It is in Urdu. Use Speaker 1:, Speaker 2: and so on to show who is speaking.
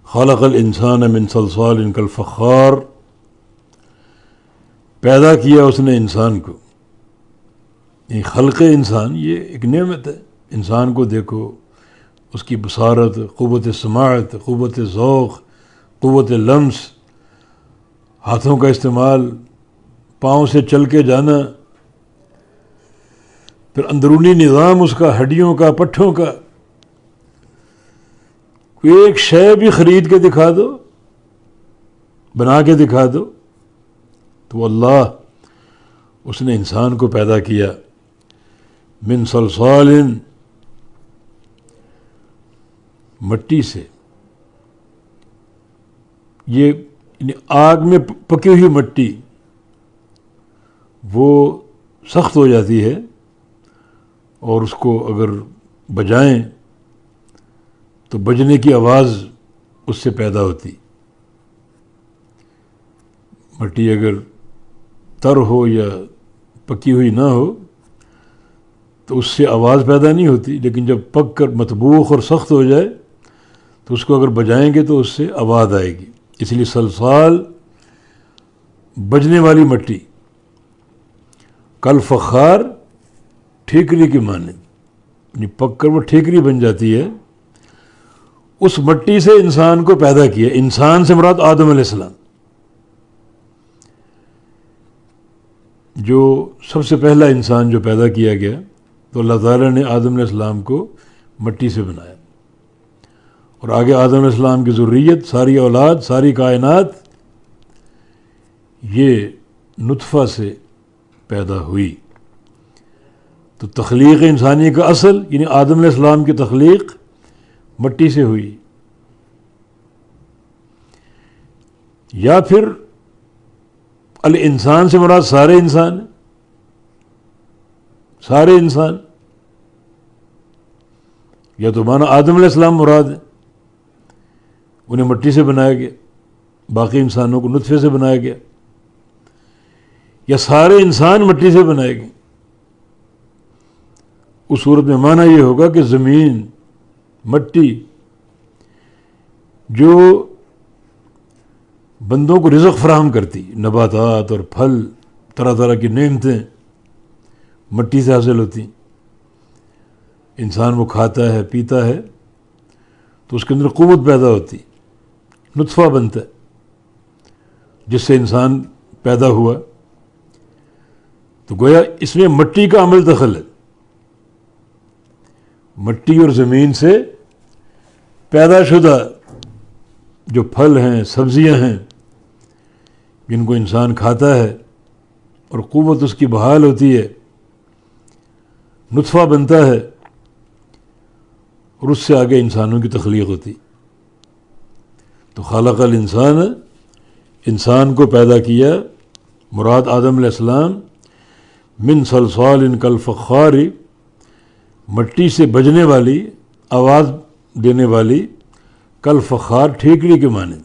Speaker 1: خلق الانسان من صلصال کالفخار، پیدا کیا اس نے انسان کو. یہ خلق انسان یہ ایک نعمت ہے. انسان کو دیکھو، اس کی بصارت، قوت سماعت، قوت ذوق، قوت لمس، ہاتھوں کا استعمال، پاؤں سے چل کے جانا، پھر اندرونی نظام اس کا، ہڈیوں کا، پٹھوں کا. کوئی ایک شے بھی خرید کے دکھا دو، بنا کے دکھا دو، تو اللہ اس نے انسان کو پیدا کیا من صلصال، مٹی سے. یہ یعنی آگ میں پکی ہوئی مٹی وہ سخت ہو جاتی ہے، اور اس کو اگر بجائیں تو بجنے کی آواز اس سے پیدا ہوتی. مٹی اگر تر ہو یا پکی ہوئی نہ ہو تو اس سے آواز پیدا نہیں ہوتی، لیکن جب پک کر مطبوخ اور سخت ہو جائے تو اس کو اگر بجائیں گے تو اس سے آواز آئے گی. اس لیے صلصال بجنے والی مٹی، کالفخار ٹھیکری کی مانند، یعنی پک کر وہ ٹھیکری بن جاتی ہے. اس مٹی سے انسان کو پیدا کیا. انسان سے مراد آدم علیہ السلام، جو سب سے پہلا انسان جو پیدا کیا گیا. تو اللہ تعالیٰ نے آدم علیہ السلام کو مٹی سے بنایا، اور آگے آدم علیہ السلام کی ذریت، ساری اولاد، ساری کائنات یہ نطفہ سے پیدا ہوئی. تو تخلیق انسانی کا اصل یعنی آدم علیہ السلام کی تخلیق مٹی سے ہوئی. یا پھر الانسان سے مراد سارے انسان، سارے انسان، یا تو مانا آدم علیہ السلام مراد ہے، انہیں مٹی سے بنایا گیا، باقی انسانوں کو نطفے سے بنایا گیا، یا سارے انسان مٹی سے بنائے گئے. اس صورت میں معنی یہ ہوگا کہ زمین، مٹی جو بندوں کو رزق فراہم کرتی، نباتات اور پھل، طرح طرح کی نعمتیں مٹی سے حاصل ہوتی. انسان وہ کھاتا ہے، پیتا ہے تو اس کے اندر قوت پیدا ہوتی، نطفہ بنتا ہے جس سے انسان پیدا ہوا. تو گویا اس میں مٹی کا عمل دخل ہے. مٹی اور زمین سے پیدا شدہ جو پھل ہیں، سبزیاں ہیں، جن کو انسان کھاتا ہے اور قوت اس کی بحال ہوتی ہے، نطفہ بنتا ہے، اور اس سے آگے انسانوں کی تخلیق ہوتی. تو خلق الانسان، انسان کو پیدا کیا، مراد آدم علیہ السلام، من صلصال کالفخار، مٹی سے بجنے والی، آواز دینے والی، کالفخار ٹھیکری کے مانند.